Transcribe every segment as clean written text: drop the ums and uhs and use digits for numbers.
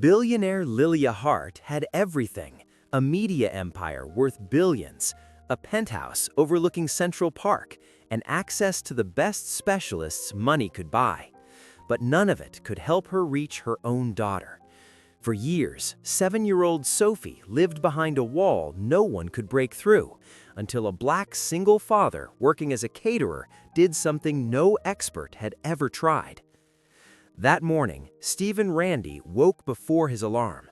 Billionaire Lilia Hart had everything: a media empire worth billions, a penthouse overlooking Central Park, and access to the best specialists money could buy. But none of it could help her reach her own daughter. For years, 7-year-old Sophie lived behind a wall no one could break through, until a black single father working as a caterer did something no expert had ever tried. That morning, Stephen Randy woke before his alarm.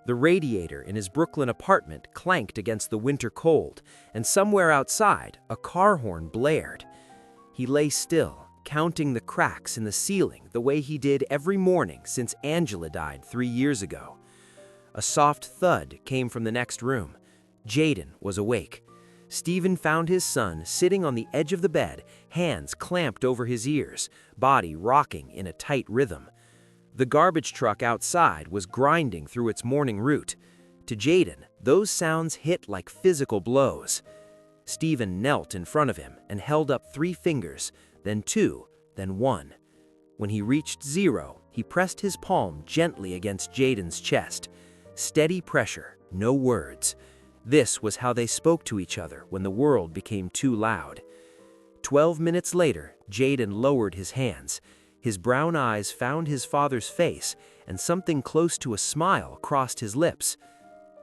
The radiator in his Brooklyn apartment clanked against the winter cold, and somewhere outside, a car horn blared. He lay still, counting the cracks in the ceiling the way he did every morning since Angela died 3 years ago. A soft thud came from the next room. Jaden was awake. Stephen found his son sitting on the edge of the bed, hands clamped over his ears, body rocking in a tight rhythm. The garbage truck outside was grinding through its morning route. To Jaden, those sounds hit like physical blows. Stephen knelt in front of him and held up 3 fingers, then 2, then 1. When he reached 0, he pressed his palm gently against Jaden's chest. Steady pressure, no words. This was how they spoke to each other when the world became too loud. 12 minutes later, Jaden lowered his hands. His brown eyes found his father's face, and something close to a smile crossed his lips.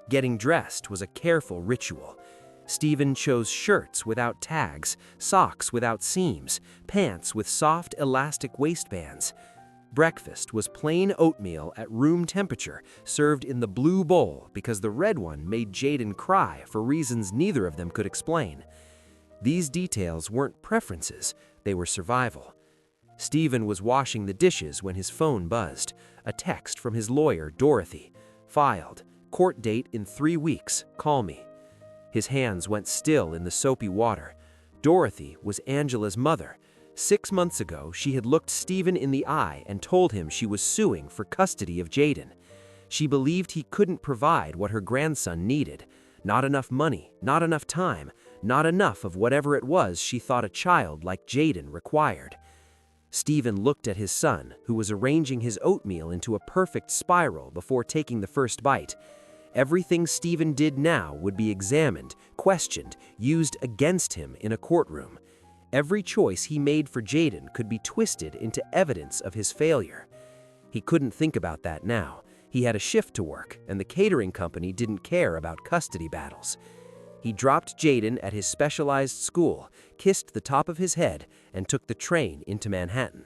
Getting dressed was a careful ritual. Stephen chose shirts without tags, socks without seams, pants with soft, elastic waistbands. Breakfast was plain oatmeal at room temperature, served in the blue bowl because the red one made Jaden cry for reasons neither of them could explain. These details weren't preferences, they were survival. Stephen was washing the dishes when his phone buzzed. A text from his lawyer, Dorothy. Filed. Court date in 3 weeks. Call me. His hands went still in the soapy water. Dorothy was Angela's mother. 6 months ago, she had looked Stephen in the eye and told him she was suing for custody of Jaden. She believed he couldn't provide what her grandson needed. Not enough money, not enough time, not enough of whatever it was she thought a child like Jaden required. Stephen looked at his son, who was arranging his oatmeal into a perfect spiral before taking the first bite. Everything Stephen did now would be examined, questioned, used against him in a courtroom. Every choice he made for Jaden could be twisted into evidence of his failure. He couldn't think about that now. He had a shift to work, and the catering company didn't care about custody battles. He dropped Jaden at his specialized school, kissed the top of his head, and took the train into Manhattan.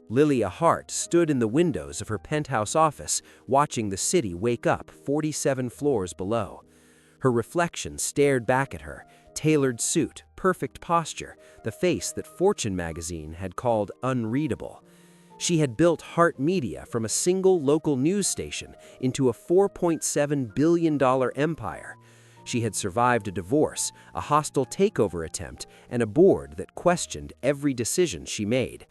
Lilia Hart stood in the windows of her penthouse office, watching the city wake up 47 floors below. Her reflection stared back at her, tailored suit, perfect posture, the face that Fortune magazine had called unreadable. She had built Hart Media from a single local news station into a $4.7 billion empire. She had survived a divorce, a hostile takeover attempt, and a board that questioned every decision she made.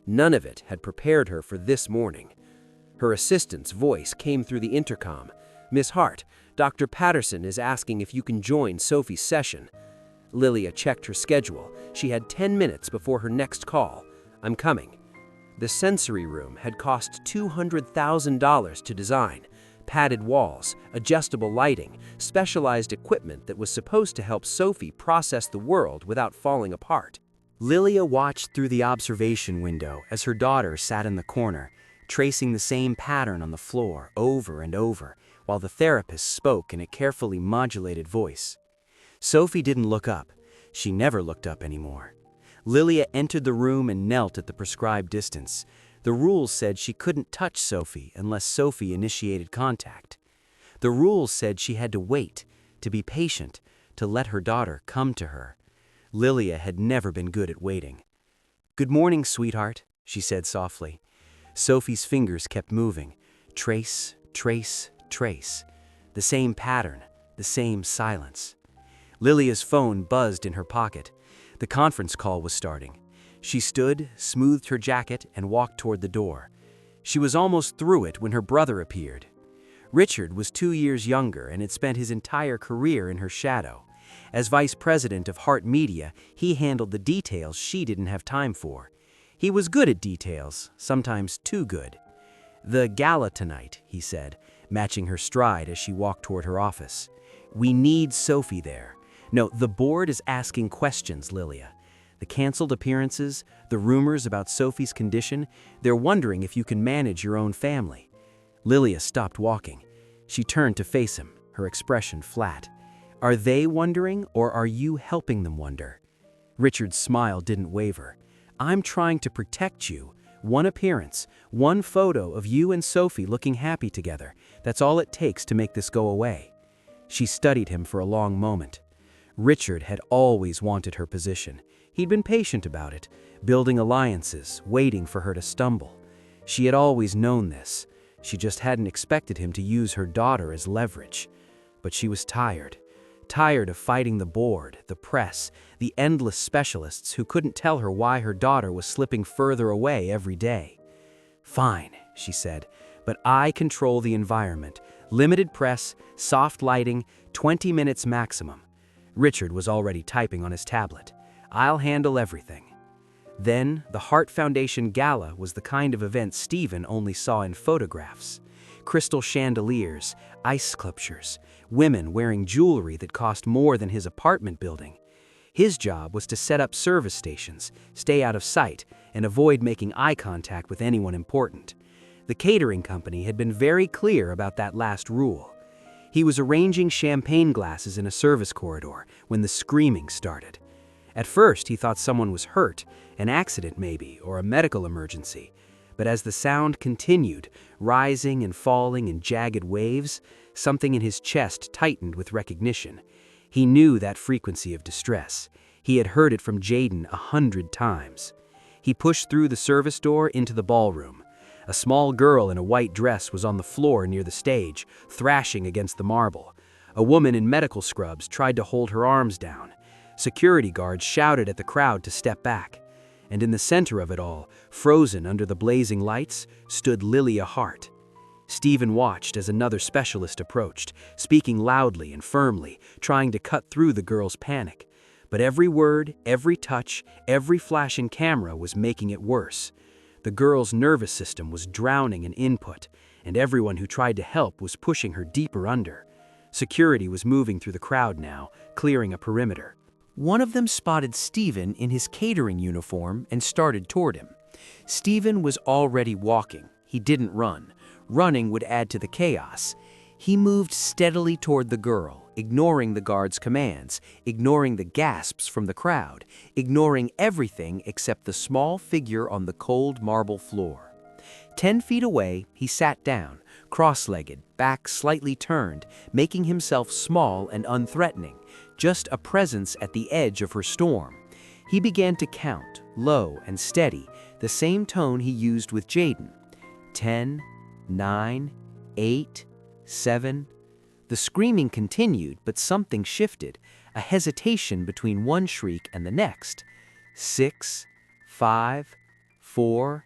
None of it had prepared her for this morning. Her assistant's voice came through the intercom. "Miss Hart, Dr. Patterson is asking if you can join Sophie's session." Lilia checked her schedule. She had 10 minutes before her next call. "I'm coming." The sensory room had cost $200,000 to design. Padded walls, adjustable lighting, specialized equipment that was supposed to help Sophie process the world without falling apart. Lilia watched through the observation window as her daughter sat in the corner, tracing the same pattern on the floor over and over, while the therapist spoke in a carefully modulated voice. Sophie didn't look up. She never looked up anymore. Lilia entered the room and knelt at the prescribed distance. The rules said she couldn't touch Sophie unless Sophie initiated contact. The rules said she had to wait, to be patient, to let her daughter come to her. Lilia had never been good at waiting. "Good morning, sweetheart," she said softly. Sophie's fingers kept moving. Trace, trace, trace. The same pattern, the same silence. Lilia's phone buzzed in her pocket. The conference call was starting. She stood, smoothed her jacket, and walked toward the door. She was almost through it when her brother appeared. Richard was 2 years younger and had spent his entire career in her shadow. As vice president of Hart Media, he handled the details she didn't have time for. He was good at details, sometimes too good. "The gala tonight," he said, matching her stride as she walked toward her office. "We need Sophie there. No, the board is asking questions, Lilia. The canceled appearances, the rumors about Sophie's condition, they're wondering if you can manage your own family." Lilia stopped walking. She turned to face him, her expression flat. "Are they wondering, or are you helping them wonder?" Richard's smile didn't waver. "I'm trying to protect you. One appearance, one photo of you and Sophie looking happy together. That's all it takes to make this go away." She studied him for a long moment. Richard had always wanted her position. He'd been patient about it, building alliances, waiting for her to stumble. She had always known this. She just hadn't expected him to use her daughter as leverage. But she was tired. Tired of fighting the board, the press, the endless specialists who couldn't tell her why her daughter was slipping further away every day. "Fine," she said, "but I control the environment. Limited press, soft lighting, 20 minutes maximum." Richard was already typing on his tablet. "I'll handle everything." Then, the Hart Foundation Gala was the kind of event Stephen only saw in photographs. Crystal chandeliers, ice sculptures, women wearing jewelry that cost more than his apartment building. His job was to set up service stations, stay out of sight, and avoid making eye contact with anyone important. The catering company had been very clear about that last rule. He was arranging champagne glasses in a service corridor when the screaming started. At first, he thought someone was hurt, an accident maybe, or a medical emergency. But as the sound continued, rising and falling in jagged waves, something in his chest tightened with recognition. He knew that frequency of distress. He had heard it from Jaden 100 times. He pushed through the service door into the ballroom. A small girl in a white dress was on the floor near the stage, thrashing against the marble. A woman in medical scrubs tried to hold her arms down. Security guards shouted at the crowd to step back. And in the center of it all, frozen under the blazing lights, stood Lilia Hart. Stephen watched as another specialist approached, speaking loudly and firmly, trying to cut through the girl's panic. But every word, every touch, every flashing camera was making it worse. The girl's nervous system was drowning in input, and everyone who tried to help was pushing her deeper under. Security was moving through the crowd now, clearing a perimeter. One of them spotted Stephen in his catering uniform and started toward him. Stephen was already walking. He didn't run. Running would add to the chaos. He moved steadily toward the girl, ignoring the guard's commands, ignoring the gasps from the crowd, ignoring everything except the small figure on the cold marble floor. 10 feet away, he sat down, cross-legged, back slightly turned, making himself small and unthreatening, just a presence at the edge of her storm. He began to count, low and steady, the same tone he used with Jaden. 10, 9, 8, 7. The screaming continued, but something shifted, a hesitation between one shriek and the next. 6, 5, 4.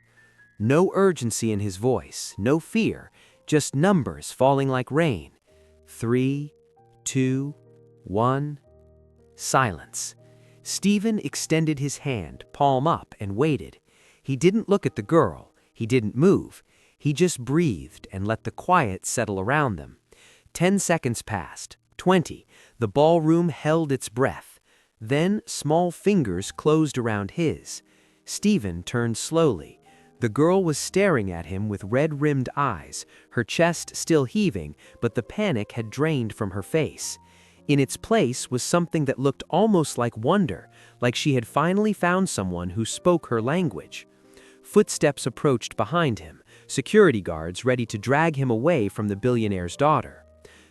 No urgency in his voice, no fear, just numbers falling like rain. 3, 2, 1. Silence. Stephen extended his hand, palm up, and waited. He didn't look at the girl. He didn't move. He just breathed and let the quiet settle around them. 10 seconds passed. 20. The ballroom held its breath. Then small fingers closed around his. Stephen turned slowly. The girl was staring at him with red-rimmed eyes, her chest still heaving, but the panic had drained from her face. In its place was something that looked almost like wonder, like she had finally found someone who spoke her language. Footsteps approached behind him, security guards ready to drag him away from the billionaire's daughter.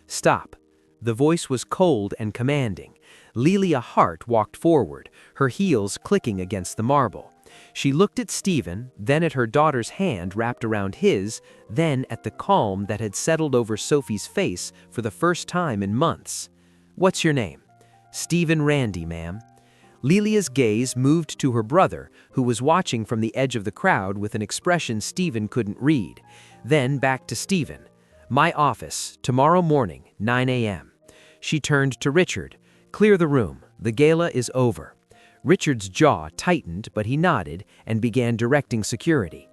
"Stop." The voice was cold and commanding. Lilia Hart walked forward, her heels clicking against the marble. She looked at Stephen, then at her daughter's hand wrapped around his, then at the calm that had settled over Sophie's face for the first time in months. "What's your name?" "Stephen Randy, ma'am." Lilia's gaze moved to her brother, who was watching from the edge of the crowd with an expression Stephen couldn't read. Then back to Stephen. "My office, tomorrow morning, 9 a.m. She turned to Richard. "Clear the room. The gala is over." Richard's jaw tightened, but he nodded and began directing security.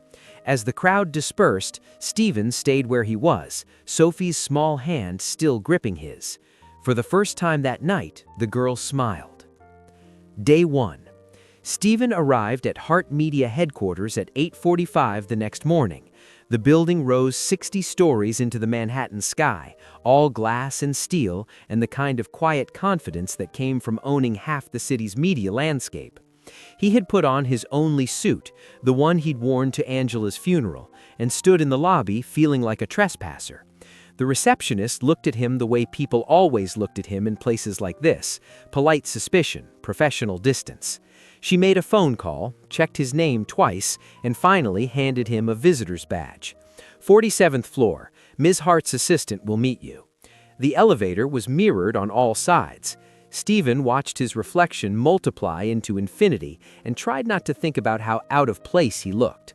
As the crowd dispersed, Stephen stayed where he was, Sophie's small hand still gripping his. For the first time that night, the girl smiled. Day 1. Stephen arrived at Hart Media headquarters at 8:45 the next morning. The building rose 60 stories into the Manhattan sky, all glass and steel, and the kind of quiet confidence that came from owning half the city's media landscape. He had put on his only suit, the one he'd worn to Angela's funeral, and stood in the lobby feeling like a trespasser. The receptionist looked at him the way people always looked at him in places like this: polite suspicion, professional distance. She made a phone call, checked his name twice, and finally handed him a visitor's badge. 47th floor, Ms. Hart's assistant will meet you. The elevator was mirrored on all sides. Stephen watched his reflection multiply into infinity and tried not to think about how out of place he looked.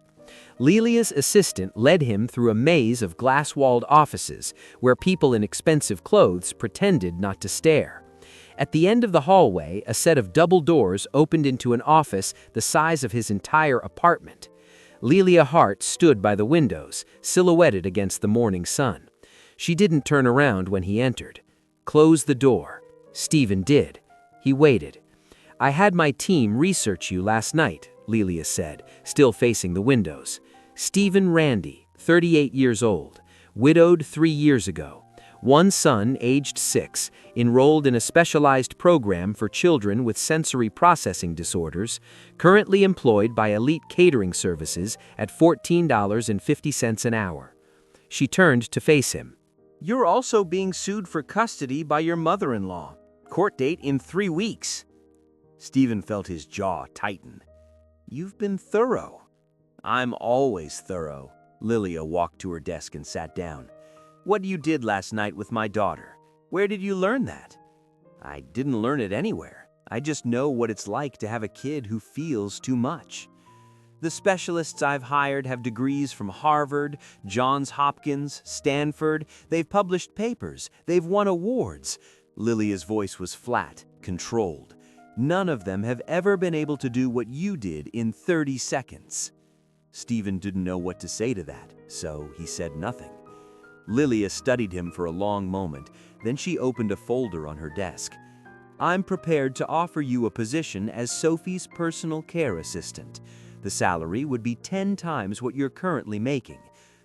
Lilia's assistant led him through a maze of glass-walled offices where people in expensive clothes pretended not to stare. At the end of the hallway, a set of double doors opened into an office the size of his entire apartment. Lilia Hart stood by the windows, silhouetted against the morning sun. She didn't turn around when he entered. "Close the door." Stephen did. He waited. "I had my team research you last night," Lilia said, still facing the windows. Stephen Randy, 38 years old, widowed 3 years ago. One son, aged 6, enrolled in a specialized program for children with sensory processing disorders, currently employed by Elite Catering Services at $14.50 an hour. She turned to face him. "You're also being sued for custody by your mother-in-law. Court date in 3 weeks." Stephen felt his jaw tighten. "You've been thorough." "I'm always thorough." Lilia walked to her desk and sat down. "What you did last night with my daughter, where did you learn that?" "I didn't learn it anywhere. I just know what it's like to have a kid who feels too much. The specialists I've hired have degrees from Harvard, Johns Hopkins, Stanford. They've published papers. They've won awards." Lilia's voice was flat, controlled. "None of them have ever been able to do what you did in 30 seconds. Stephen didn't know what to say to that, so he said nothing. Lilia studied him for a long moment, then she opened a folder on her desk. "I'm prepared to offer you a position as Sophie's personal care assistant. The salary would be 10 times what you're currently making.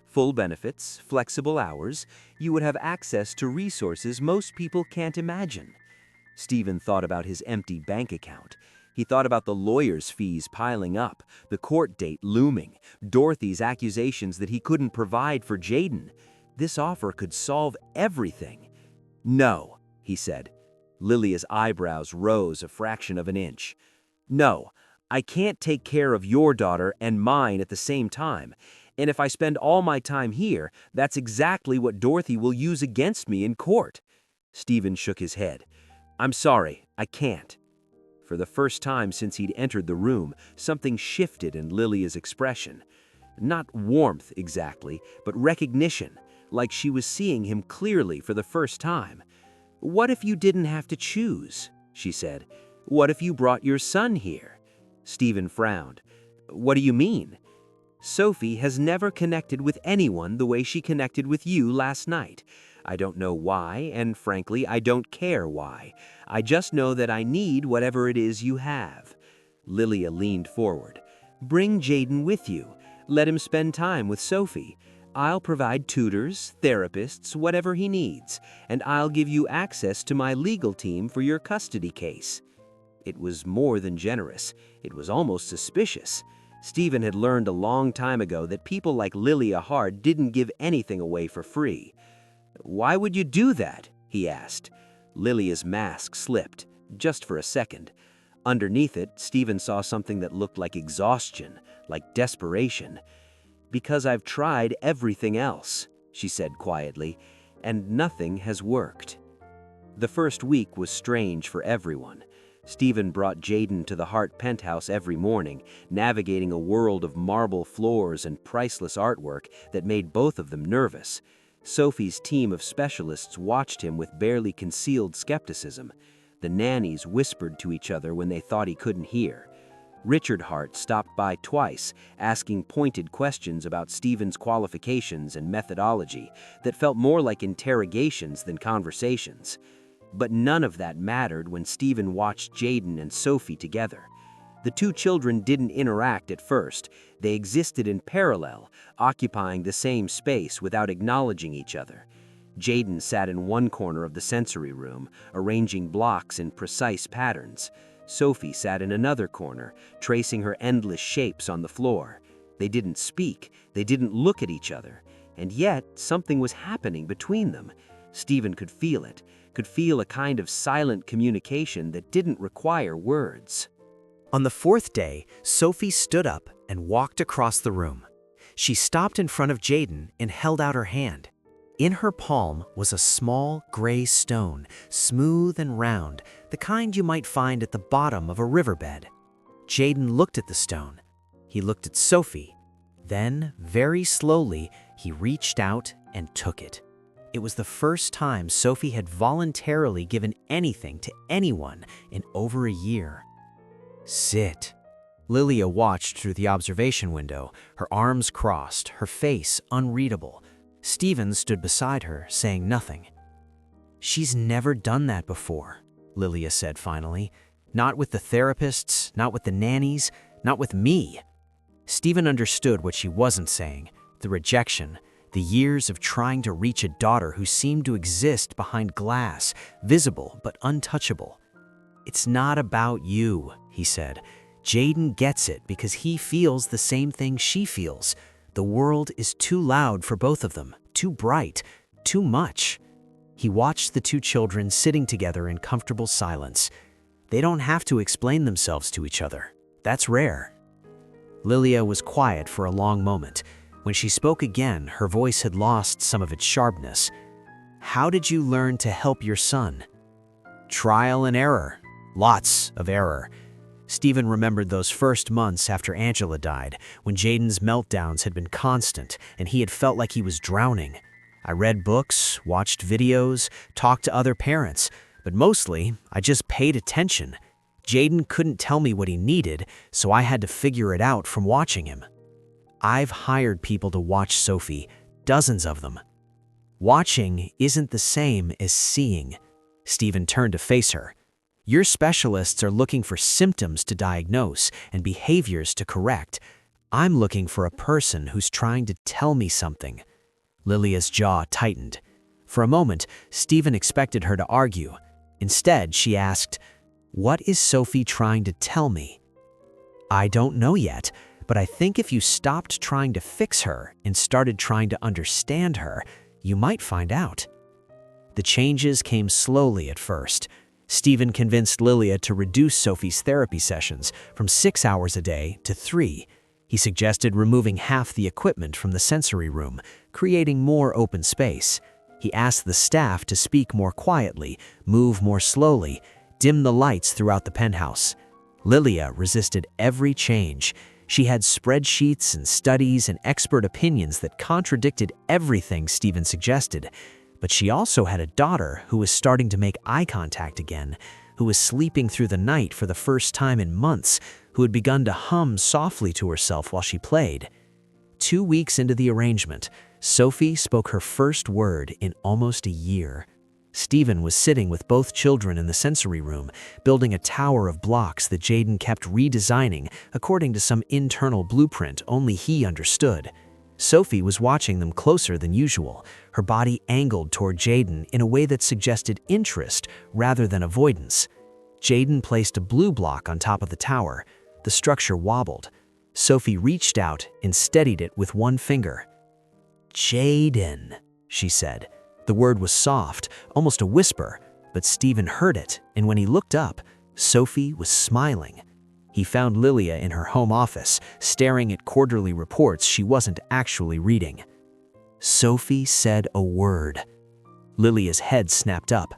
Full benefits, flexible hours. You would have access to resources most people can't imagine." Stephen thought about his empty bank account. He thought about the lawyer's fees piling up, the court date looming, Dorothy's accusations that he couldn't provide for Jaden. This offer could solve everything. "No," he said. Lilia's eyebrows rose a fraction of an inch. "No, I can't take care of your daughter and mine at the same time. And if I spend all my time here, that's exactly what Dorothy will use against me in court." Stephen shook his head. "I'm sorry, I can't." For the first time since he'd entered the room, something shifted in Lilia's expression. Not warmth exactly, but recognition, like she was seeing him clearly for the first time. "What if you didn't have to choose?" she said. "What if you brought your son here?" Stephen frowned. "What do you mean?" "Sophie has never connected with anyone the way she connected with you last night. I don't know why, and frankly, I don't care why. I just know that I need whatever it is you have." Lilia leaned forward. "Bring Jaden with you. Let him spend time with Sophie. I'll provide tutors, therapists, whatever he needs, and I'll give you access to my legal team for your custody case." It was more than generous. It was almost suspicious. Stephen had learned a long time ago that people like Lilia Hart didn't give anything away for free. "Why would you do that?" he asked. Lilia's mask slipped, just for a second. Underneath it, Stephen saw something that looked like exhaustion, like desperation. "Because I've tried everything else," she said quietly, "and nothing has worked." The first week was strange for everyone. Stephen brought Jaden to the Hart penthouse every morning, navigating a world of marble floors and priceless artwork that made both of them nervous. Sophie's team of specialists watched him with barely concealed skepticism. The nannies whispered to each other when they thought he couldn't hear. Richard Hart stopped by twice, asking pointed questions about Stephen's qualifications and methodology that felt more like interrogations than conversations. But none of that mattered when Stephen watched Jaden and Sophie together. The two children didn't interact at first. They existed in parallel, occupying the same space without acknowledging each other. Jaden sat in one corner of the sensory room, arranging blocks in precise patterns. Sophie sat in another corner, tracing her endless shapes on the floor. They didn't speak, they didn't look at each other, and yet something was happening between them. Stephen could feel it, could feel a kind of silent communication that didn't require words. On the fourth day, Sophie stood up and walked across the room. She stopped in front of Jaden and held out her hand. In her palm was a small gray stone, smooth and round, the kind you might find at the bottom of a riverbed. Jaden looked at the stone. He looked at Sophie. Then, very slowly, he reached out and took it. It was the first time Sophie had voluntarily given anything to anyone in over a year. "Sit." Lilia watched through the observation window, her arms crossed, her face unreadable. Stephen stood beside her, saying nothing. "She's never done that before," Lilia said finally. "Not with the therapists, not with the nannies, not with me." Stephen understood what she wasn't saying, the rejection, the years of trying to reach a daughter who seemed to exist behind glass, visible but untouchable. "It's not about you," he said. "Jaden gets it because he feels the same thing she feels. The world is too loud for both of them, too bright, too much." He watched the two children sitting together in comfortable silence. They don't have to explain themselves to each other. That's rare. Lilia was quiet for a long moment. When she spoke again, her voice had lost some of its sharpness. "How did you learn to help your son?" "Trial and error. Lots of error." Stephen remembered those first months after Angela died, when Jaden's meltdowns had been constant and he had felt like he was drowning. "I read books, watched videos, talked to other parents, but mostly I just paid attention. Jaden couldn't tell me what he needed, so I had to figure it out from watching him. I've hired people to watch Sophie, dozens of them. Watching isn't the same as seeing." Stephen turned to face her. "Your specialists are looking for symptoms to diagnose and behaviors to correct. I'm looking for a person who's trying to tell me something." Lilia's jaw tightened. For a moment, Stephen expected her to argue. Instead, she asked, "What is Sophie trying to tell me?" "I don't know yet, but I think if you stopped trying to fix her and started trying to understand her, you might find out." The changes came slowly at first. Stephen convinced Lilia to reduce Sophie's therapy sessions from 6 hours a day to 3. He suggested removing half the equipment from the sensory room, creating more open space. He asked the staff to speak more quietly, move more slowly, dim the lights throughout the penthouse. Lilia resisted every change. She had spreadsheets and studies and expert opinions that contradicted everything Stephen suggested. But she also had a daughter who was starting to make eye contact again, who was sleeping through the night for the first time in months, who had begun to hum softly to herself while she played. 2 weeks into the arrangement, Sophie spoke her first word in almost a year. Stephen was sitting with both children in the sensory room, building a tower of blocks that Jaden kept redesigning according to some internal blueprint only he understood. Sophie was watching them closer than usual, her body angled toward Jaden in a way that suggested interest rather than avoidance. Jaden placed a blue block on top of the tower. The structure wobbled. Sophie reached out and steadied it with one finger. "Jaden," she said. The word was soft, almost a whisper, but Stephen heard it, and when he looked up, Sophie was smiling. He found Lilia in her home office, staring at quarterly reports she wasn't actually reading. Sophie said a word. Lilia's head snapped up.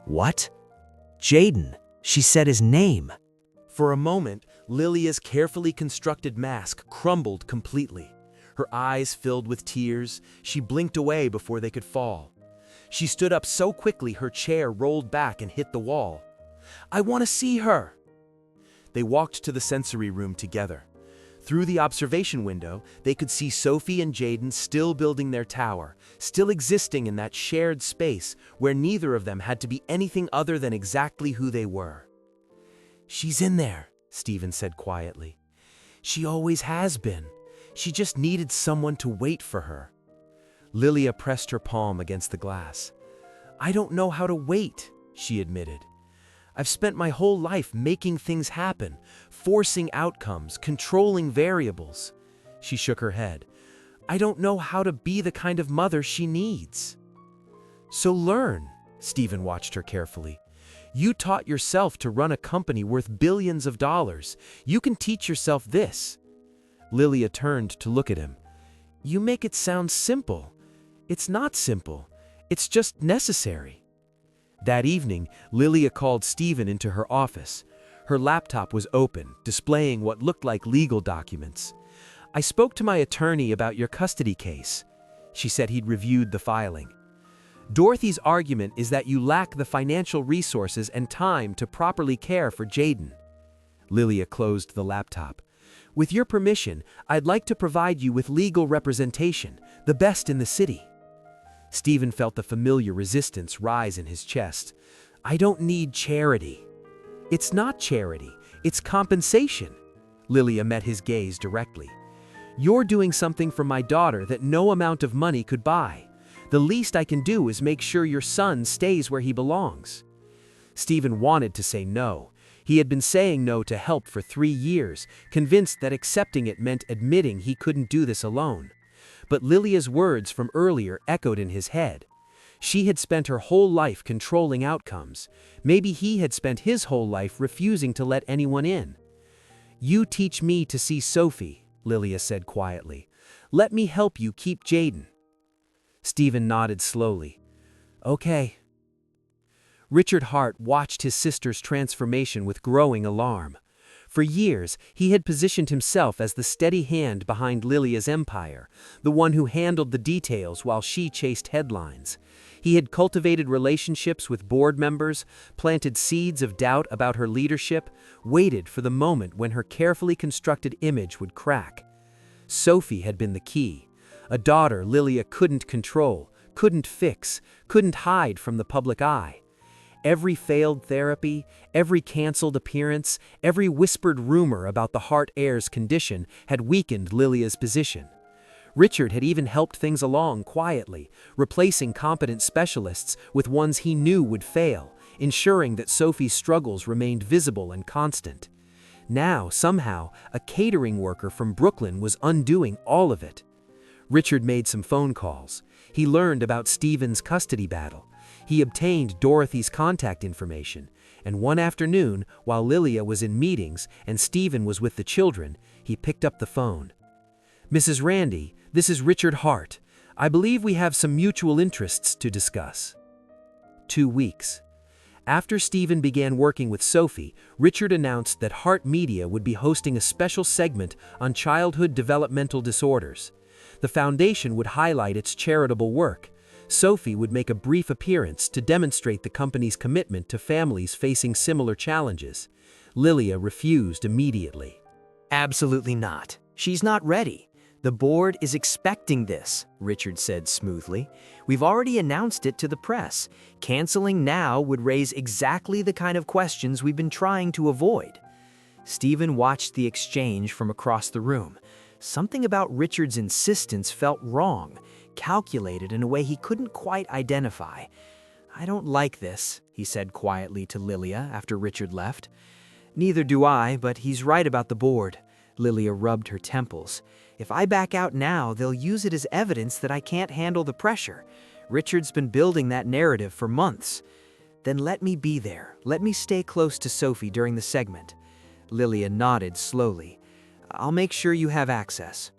"What?" "Jaden. She said his name." For a moment, Lilia's carefully constructed mask crumbled completely. Her eyes filled with tears. She blinked away before they could fall. She stood up so quickly her chair rolled back and hit the wall. "I want to see her." They walked to the sensory room together. Through the observation window, they could see Sophie and Jaden still building their tower, still existing in that shared space where neither of them had to be anything other than exactly who they were. "She's in there," Stephen said quietly. "She always has been. She just needed someone to wait for her." Lilia pressed her palm against the glass. "I don't know how to wait," she admitted. "I've spent my whole life making things happen, forcing outcomes, controlling variables." She shook her head. "I don't know how to be the kind of mother she needs." "So learn," Stephen watched her carefully. "You taught yourself to run a company worth billions of dollars. You can teach yourself this." Lilia turned to look at him. "You make it sound simple. It's not simple. It's just necessary." That evening, Lilia called Stephen into her office. Her laptop was open, displaying what looked like legal documents. "I spoke to my attorney about your custody case." She said he'd reviewed the filing. "Dorothy's argument is that you lack the financial resources and time to properly care for Jaden." Lilia closed the laptop. "With your permission, I'd like to provide you with legal representation, the best in the city." Stephen felt the familiar resistance rise in his chest. "I don't need charity." "It's not charity, it's compensation." Lilia met his gaze directly. "You're doing something for my daughter that no amount of money could buy. The least I can do is make sure your son stays where he belongs." Stephen wanted to say no. He had been saying no to help for 3 years, convinced that accepting it meant admitting he couldn't do this alone. But Lilia's words from earlier echoed in his head. She had spent her whole life controlling outcomes. Maybe he had spent his whole life refusing to let anyone in. "You teach me to see Sophie," Lilia said quietly. "Let me help you keep Jaden." Stephen nodded slowly. "Okay." Richard Hart watched his sister's transformation with growing alarm. For years, he had positioned himself as the steady hand behind Lilia's empire, the one who handled the details while she chased headlines. He had cultivated relationships with board members, planted seeds of doubt about her leadership, waited for the moment when her carefully constructed image would crack. Sophie had been the key, a daughter Lilia couldn't control, couldn't fix, couldn't hide from the public eye. Every failed therapy, every canceled appearance, every whispered rumor about the Hart heir's condition had weakened Lilia's position. Richard had even helped things along quietly, replacing competent specialists with ones he knew would fail, ensuring that Sophie's struggles remained visible and constant. Now, somehow, a catering worker from Brooklyn was undoing all of it. Richard made some phone calls. He learned about Stephen's custody battle. He obtained Dorothy's contact information, and one afternoon, while Lilia was in meetings and Stephen was with the children, he picked up the phone. "Mrs. Randy, this is Richard Hart. I believe we have some mutual interests to discuss." 2 weeks. After Stephen began working with Sophie, Richard announced that Hart Media would be hosting a special segment on childhood developmental disorders. The foundation would highlight its charitable work. Sophie would make a brief appearance to demonstrate the company's commitment to families facing similar challenges. Lilia refused immediately. "Absolutely not. She's not ready. The board is expecting this," Richard said smoothly. "We've already announced it to the press. Canceling now would raise exactly the kind of questions we've been trying to avoid." Stephen watched the exchange from across the room. Something about Richard's insistence felt wrong, calculated in a way he couldn't quite identify. "I don't like this," he said quietly to Lilia after Richard left. "Neither do I, but he's right about the board." Lilia rubbed her temples. "If I back out now, they'll use it as evidence that I can't handle the pressure. Richard's been building that narrative for months." "Then let me be there. Let me stay close to Sophie during the segment." Lilia nodded slowly. "I'll make sure you have access."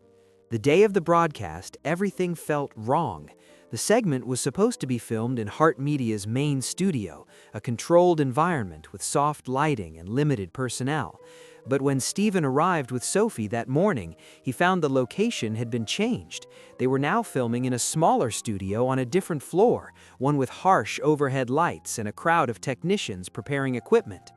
The day of the broadcast, everything felt wrong. The segment was supposed to be filmed in Hart Media's main studio, a controlled environment with soft lighting and limited personnel. But when Stephen arrived with Sophie that morning, he found the location had been changed. They were now filming in a smaller studio on a different floor, one with harsh overhead lights and a crowd of technicians preparing equipment.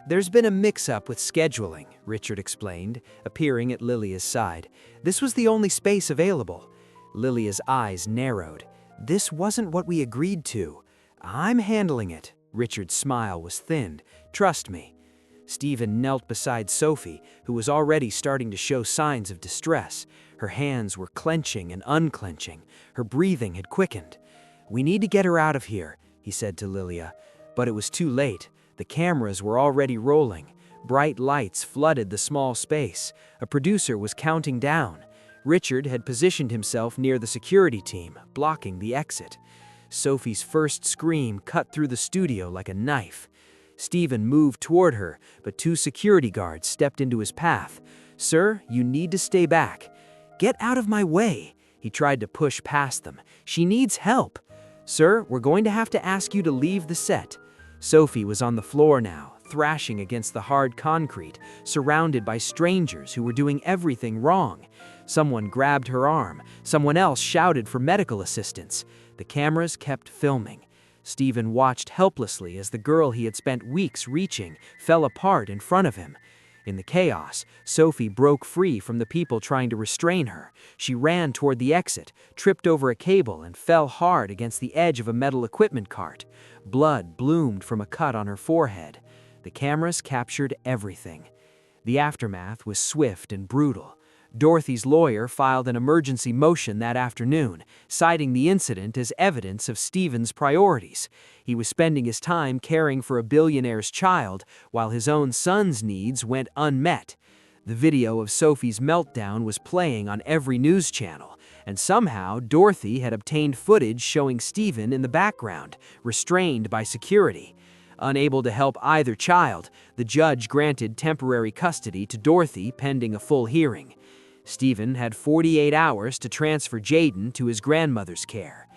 "There's been a mix-up with scheduling," Richard explained, appearing at Lilia's side. "This was the only space available." Lilia's eyes narrowed. "This wasn't what we agreed to." "I'm handling it." Richard's smile was thinned. "Trust me." Stephen knelt beside Sophie, who was already starting to show signs of distress. Her hands were clenching and unclenching. Her breathing had quickened. "We need to get her out of here," he said to Lilia. But it was too late. The cameras were already rolling. Bright lights flooded the small space. A producer was counting down. Richard had positioned himself near the security team, blocking the exit. Sophie's first scream cut through the studio like a knife. Stephen moved toward her, but 2 security guards stepped into his path. "Sir, you need to stay back." "Get out of my way." He tried to push past them. "She needs help." "Sir, we're going to have to ask you to leave the set." Sophie was on the floor now, thrashing against the hard concrete, surrounded by strangers who were doing everything wrong. Someone grabbed her arm. Someone else shouted for medical assistance. The cameras kept filming. Stephen watched helplessly as the girl he had spent weeks reaching fell apart in front of him. In the chaos, Sophie broke free from the people trying to restrain her. She ran toward the exit, tripped over a cable, and fell hard against the edge of a metal equipment cart. Blood bloomed from a cut on her forehead. The cameras captured everything. The aftermath was swift and brutal. Dorothy's lawyer filed an emergency motion that afternoon, citing the incident as evidence of Stephen's priorities. He was spending his time caring for a billionaire's child, while his own son's needs went unmet. The video of Sophie's meltdown was playing on every news channel, and somehow Dorothy had obtained footage showing Stephen in the background, restrained by security. Unable to help either child, the judge granted temporary custody to Dorothy pending a full hearing. Stephen had 48 hours to transfer Jaden to his grandmother's care.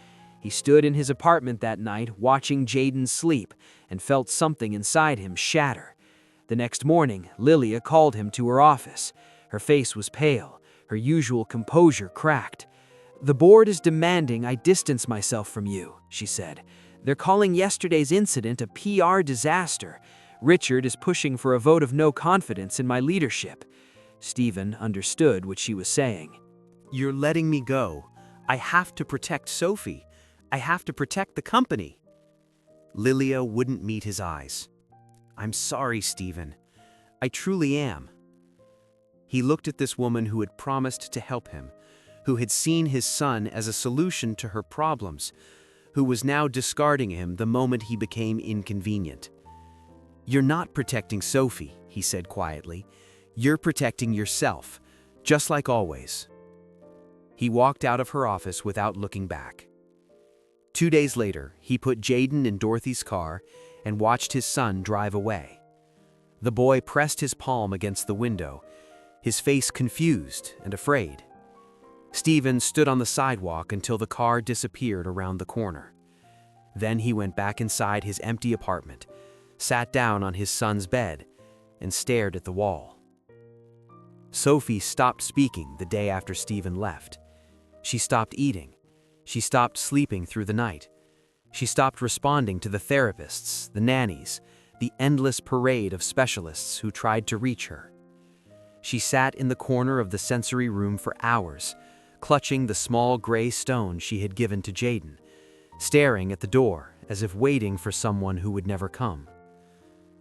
He stood in his apartment that night watching Jaden sleep and felt something inside him shatter. The next morning, Lilia called him to her office. Her face was pale, her usual composure cracked. "The board is demanding I distance myself from you," she said. "They're calling yesterday's incident a PR disaster. Richard is pushing for a vote of no confidence in my leadership." Stephen understood what she was saying. "You're letting me go. I have to protect Sophie. I have to protect the company." Lilia wouldn't meet his eyes. "I'm sorry, Stephen. I truly am." He looked at this woman who had promised to help him, who had seen his son as a solution to her problems, who was now discarding him the moment he became inconvenient. "You're not protecting Sophie," he said quietly. "You're protecting yourself, just like always." He walked out of her office without looking back. 2 days later, he put Jaden in Dorothy's car and watched his son drive away. The boy pressed his palm against the window, his face confused and afraid. Stephen stood on the sidewalk until the car disappeared around the corner. Then he went back inside his empty apartment, sat down on his son's bed, and stared at the wall. Sophie stopped speaking the day after Stephen left. She stopped eating. She stopped sleeping through the night. She stopped responding to the therapists, the nannies, the endless parade of specialists who tried to reach her. She sat in the corner of the sensory room for hours, clutching the small gray stone she had given to Jaden, staring at the door as if waiting for someone who would never come.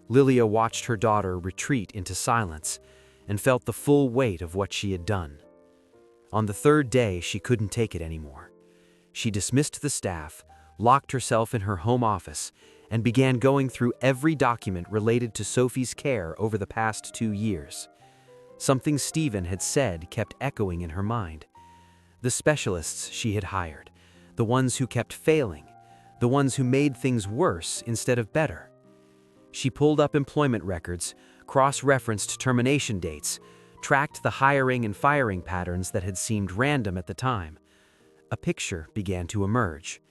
Lilia watched her daughter retreat into silence and felt the full weight of what she had done. On the 3rd day, she couldn't take it anymore. She dismissed the staff, locked herself in her home office, and began going through every document related to Sophie's care over the past 2 years. Something Stephen had said kept echoing in her mind. The specialists she had hired, the ones who kept failing, the ones who made things worse instead of better. She pulled up employment records, cross-referenced termination dates, tracked the hiring and firing patterns that had seemed random at the time. A picture began to emerge.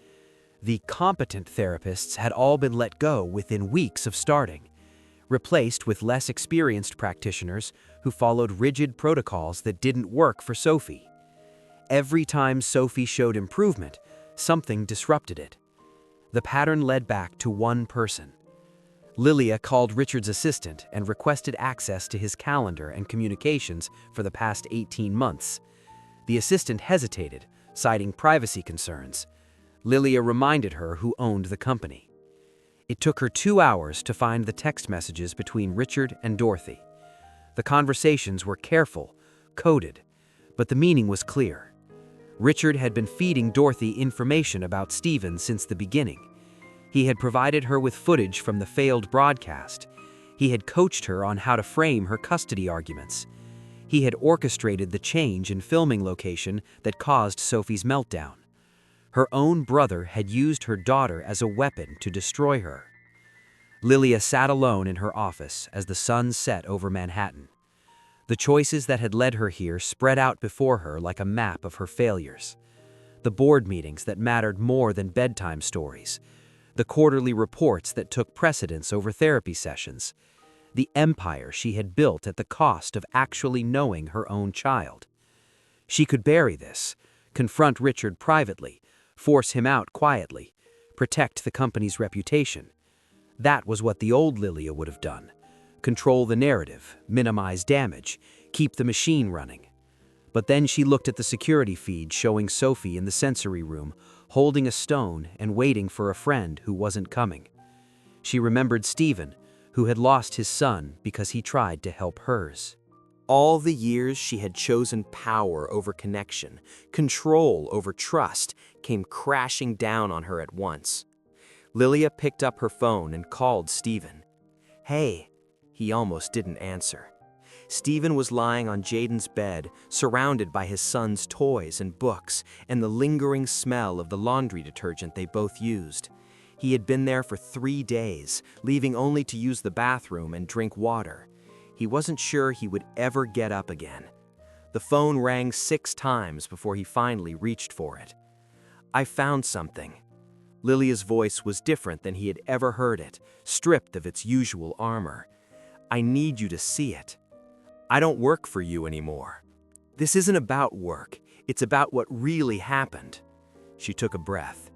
The competent therapists had all been let go within weeks of starting, replaced with less experienced practitioners who followed rigid protocols that didn't work for Sophie. Every time Sophie showed improvement, something disrupted it. The pattern led back to one person. Lilia called Richard's assistant and requested access to his calendar and communications for the past 18 months. The assistant hesitated, citing privacy concerns. Lilia reminded her who owned the company. It took her 2 hours to find the text messages between Richard and Dorothy. The conversations were careful, coded, but the meaning was clear. Richard had been feeding Dorothy information about Stephen since the beginning. He had provided her with footage from the failed broadcast. He had coached her on how to frame her custody arguments. He had orchestrated the change in filming location that caused Sophie's meltdown. Her own brother had used her daughter as a weapon to destroy her. Lilia sat alone in her office as the sun set over Manhattan. The choices that had led her here spread out before her like a map of her failures. The board meetings that mattered more than bedtime stories. The quarterly reports that took precedence over therapy sessions. The empire she had built at the cost of actually knowing her own child. She could bury this, confront Richard privately, force him out quietly, protect the company's reputation. That was what the old Lilia would have done. Control the narrative, minimize damage, keep the machine running. But then she looked at the security feed showing Sophie in the sensory room, holding a stone and waiting for a friend who wasn't coming. She remembered Stephen, who had lost his son because he tried to help hers. All the years she had chosen power over connection, control over trust, came crashing down on her at once. Lilia picked up her phone and called Stephen. "Hey." He almost didn't answer. Stephen was lying on Jaden's bed, surrounded by his son's toys and books, and the lingering smell of the laundry detergent they both used. He had been there for 3 days, leaving only to use the bathroom and drink water. He wasn't sure he would ever get up again. The phone rang 6 times before he finally reached for it. "I found something." Lilia's voice was different than he had ever heard it, stripped of its usual armor. "I need you to see it. I don't work for you anymore. This isn't about work, it's about what really happened." She took a breath.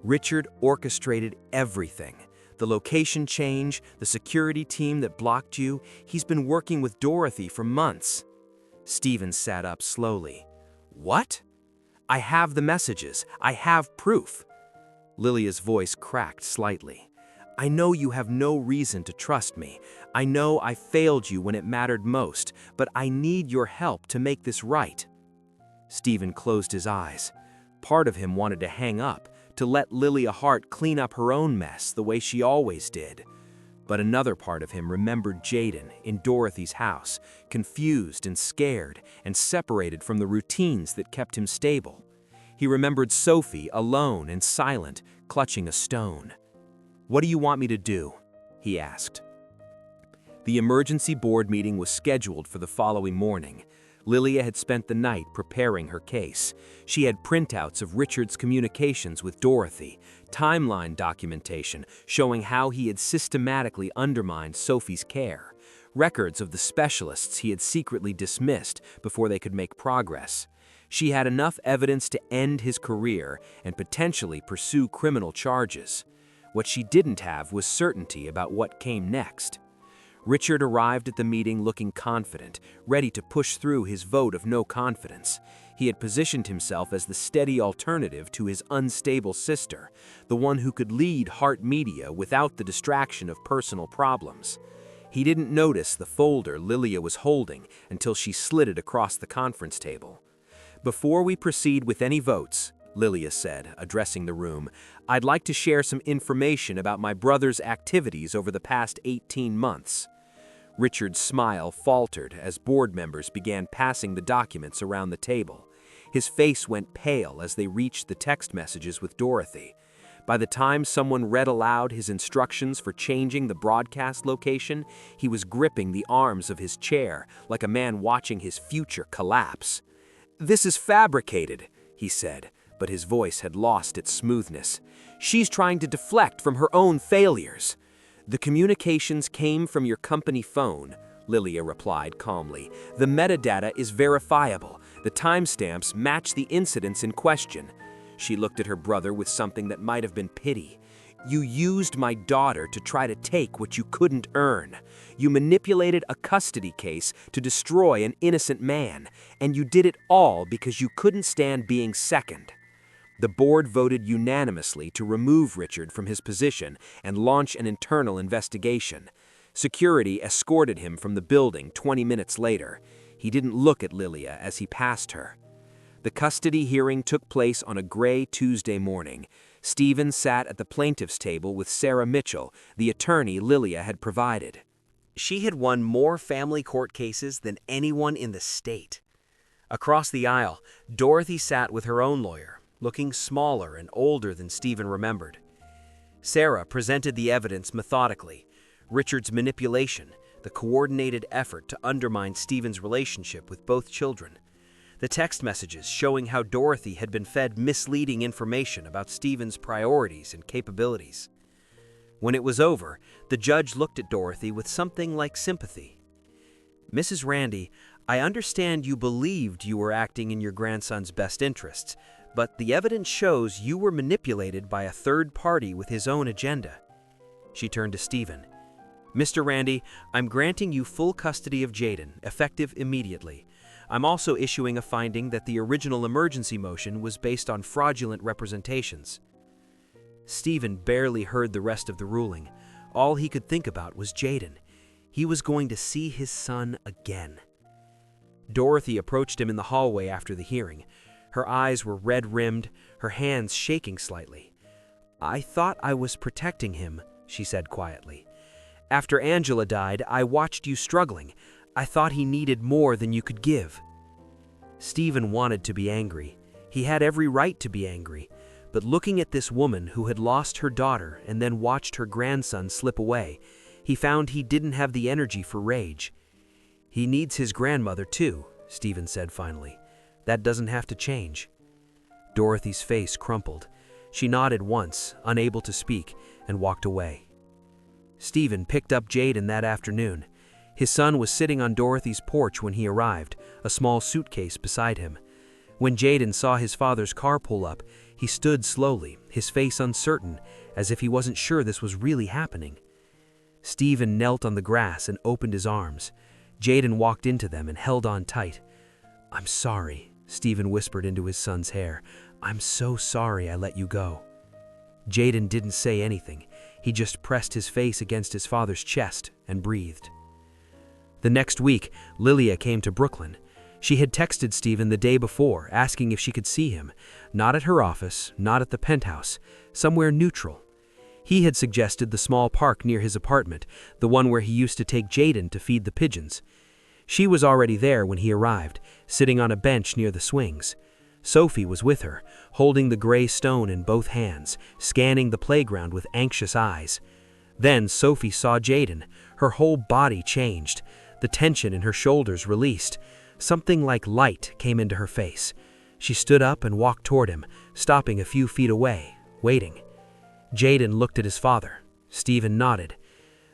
Richard orchestrated everything. The location change, the security team that blocked you. He's been working with Dorothy for months. Stephen sat up slowly. "What?" "I have the messages. I have proof." Lilia's voice cracked slightly. "I know you have no reason to trust me. I know I failed you when it mattered most, but I need your help to make this right." Stephen closed his eyes. Part of him wanted to hang up, to let Lilia Hart clean up her own mess the way she always did. But another part of him remembered Jaden in Dorothy's house, confused and scared and separated from the routines that kept him stable. He remembered Sophie alone and silent, clutching a stone. "What do you want me to do?" he asked. The emergency board meeting was scheduled for the following morning. Lilia had spent the night preparing her case. She had printouts of Richard's communications with Dorothy, timeline documentation showing how he had systematically undermined Sophie's care, records of the specialists he had secretly dismissed before they could make progress. She had enough evidence to end his career and potentially pursue criminal charges. What she didn't have was certainty about what came next. Richard arrived at the meeting looking confident, ready to push through his vote of no confidence. He had positioned himself as the steady alternative to his unstable sister, the one who could lead Hart Media without the distraction of personal problems. He didn't notice the folder Lilia was holding until she slid it across the conference table. "Before we proceed with any votes," Lilia said, addressing the room, "I'd like to share some information about my brother's activities over the past 18 months. Richard's smile faltered as board members began passing the documents around the table. His face went pale as they reached the text messages with Dorothy. By the time someone read aloud his instructions for changing the broadcast location, he was gripping the arms of his chair like a man watching his future collapse. "This is fabricated," he said, but his voice had lost its smoothness. "She's trying to deflect from her own failures." "The communications came from your company phone," Lilia replied calmly. "The metadata is verifiable. The timestamps match the incidents in question." She looked at her brother with something that might have been pity. You used my daughter to try to take what you couldn't earn. You manipulated a custody case to destroy an innocent man, and you did it all because you couldn't stand being second. The board voted unanimously to remove Richard from his position and launch an internal investigation. Security escorted him from the building 20 minutes later. He didn't look at Lilia as he passed her. The custody hearing took place on a gray Tuesday morning. Stephen sat at the plaintiff's table with Sarah Mitchell, the attorney Lilia had provided. She had won more family court cases than anyone in the state. Across the aisle, Dorothy sat with her own lawyer, looking smaller and older than Stephen remembered. Sarah presented the evidence methodically. Richard's manipulation, the coordinated effort to undermine Stephen's relationship with both children. The text messages showing how Dorothy had been fed misleading information about Stephen's priorities and capabilities. When it was over, the judge looked at Dorothy with something like sympathy. "Mrs. Randy, I understand you believed you were acting in your grandson's best interests, but the evidence shows you were manipulated by a third party with his own agenda." She turned to Stephen. "Mr. Randy, I'm granting you full custody of Jaden, effective immediately. I'm also issuing a finding that the original emergency motion was based on fraudulent representations." Stephen barely heard the rest of the ruling. All he could think about was Jaden. He was going to see his son again. Dorothy approached him in the hallway after the hearing. Her eyes were red-rimmed, her hands shaking slightly. "I thought I was protecting him," she said quietly. "After Angela died, I watched you struggling. I thought he needed more than you could give." Stephen wanted to be angry. He had every right to be angry. But looking at this woman who had lost her daughter and then watched her grandson slip away, he found he didn't have the energy for rage. "He needs his grandmother too," Stephen said finally. "That doesn't have to change." Dorothy's face crumpled. She nodded once, unable to speak, and walked away. Stephen picked up Jaden that afternoon. His son was sitting on Dorothy's porch when he arrived, a small suitcase beside him. When Jaden saw his father's car pull up, he stood slowly, his face uncertain, as if he wasn't sure this was really happening. Stephen knelt on the grass and opened his arms. Jaden walked into them and held on tight. "I'm sorry," Stephen whispered into his son's hair. "I'm so sorry I let you go." Jaden didn't say anything. He just pressed his face against his father's chest and breathed. The next week, Lilia came to Brooklyn. She had texted Stephen the day before, asking if she could see him. Not at her office, not at the penthouse, somewhere neutral. He had suggested the small park near his apartment, the one where he used to take Jaden to feed the pigeons. She was already there when he arrived, sitting on a bench near the swings. Sophie was with her, holding the gray stone in both hands, scanning the playground with anxious eyes. Then Sophie saw Jaden. Her whole body changed. The tension in her shoulders released. Something like light came into her face. She stood up and walked toward him, stopping a few feet away, waiting. Jaden looked at his father. Stephen nodded.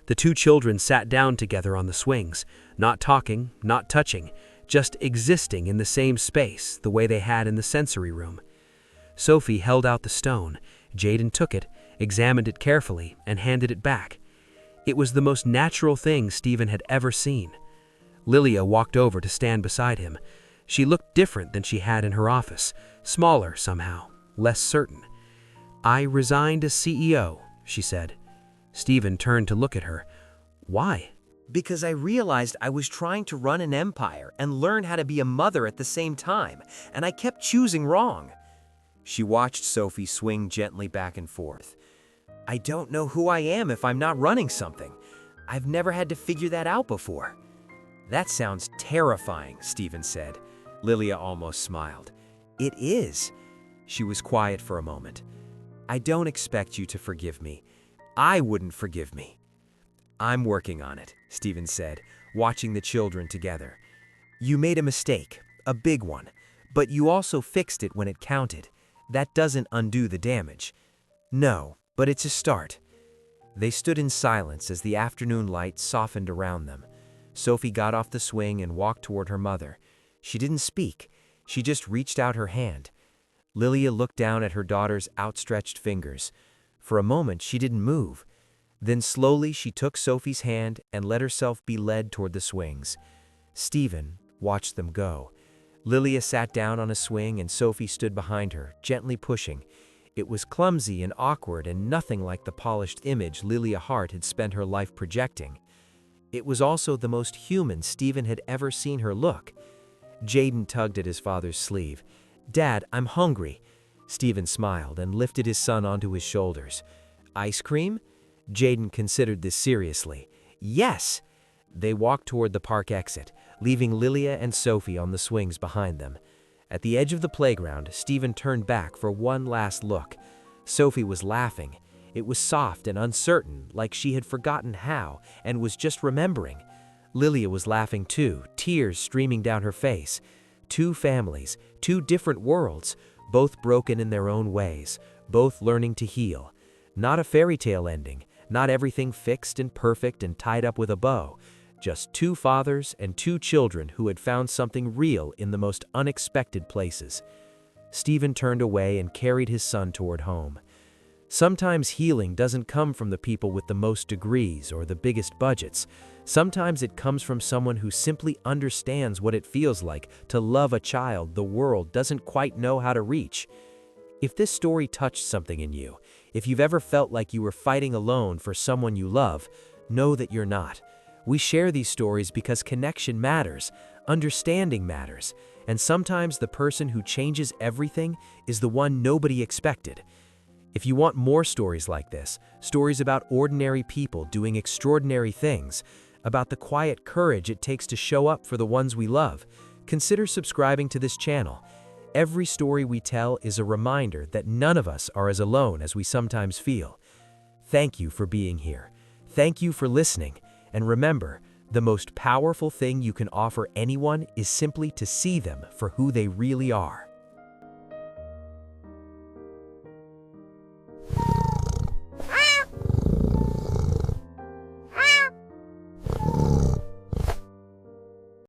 The two children sat down together on the swings, not talking, not touching, just existing in the same space, the way they had in the sensory room. Sophie held out the stone. Jaden took it, examined it carefully, and handed it back. It was the most natural thing Stephen had ever seen. Lilia walked over to stand beside him. She looked different than she had in her office, smaller somehow, less certain. "I resigned as CEO," she said. Stephen turned to look at her. "Why?" "Because I realized I was trying to run an empire and learn how to be a mother at the same time, and I kept choosing wrong." She watched Sophie swing gently back and forth. "I don't know who I am if I'm not running something. I've never had to figure that out before." "That sounds terrifying," Stephen said. Lilia almost smiled. "It is." She was quiet for a moment. "I don't expect you to forgive me. I wouldn't forgive me." "I'm working on it," Stephen said, watching the children together. "You made a mistake, a big one, but you also fixed it when it counted. That doesn't undo the damage." "No, but it's a start." They stood in silence as the afternoon light softened around them. Sophie got off the swing and walked toward her mother. She didn't speak. She just reached out her hand. Lilia looked down at her daughter's outstretched fingers. For a moment, she didn't move. Then slowly she took Sophie's hand and let herself be led toward the swings. Stephen watched them go. Lilia sat down on a swing and Sophie stood behind her, gently pushing. It was clumsy and awkward and nothing like the polished image Lilia Hart had spent her life projecting. It was also the most human Stephen had ever seen her look. Jaden tugged at his father's sleeve. "Dad, I'm hungry." Stephen smiled and lifted his son onto his shoulders. "Ice cream?" Jaden considered this seriously. "Yes!" They walked toward the park exit, leaving Lilia and Sophie on the swings behind them. At the edge of the playground, Stephen turned back for one last look. Sophie was laughing. It was soft and uncertain, like she had forgotten how and was just remembering. Lilia was laughing too, tears streaming down her face. Two families, two different worlds, both broken in their own ways, both learning to heal. Not a fairy tale ending, not everything fixed and perfect and tied up with a bow. Just two fathers and two children who had found something real in the most unexpected places. Stephen turned away and carried his son toward home. Sometimes healing doesn't come from the people with the most degrees or the biggest budgets. Sometimes it comes from someone who simply understands what it feels like to love a child the world doesn't quite know how to reach. If this story touched something in you, if you've ever felt like you were fighting alone for someone you love, know that you're not. We share these stories because connection matters, understanding matters, and sometimes the person who changes everything is the one nobody expected. If you want more stories like this, stories about ordinary people doing extraordinary things, about the quiet courage it takes to show up for the ones we love, consider subscribing to this channel. Every story we tell is a reminder that none of us are as alone as we sometimes feel. Thank you for being here. Thank you for listening. And remember, the most powerful thing you can offer anyone is simply to see them for who they really are.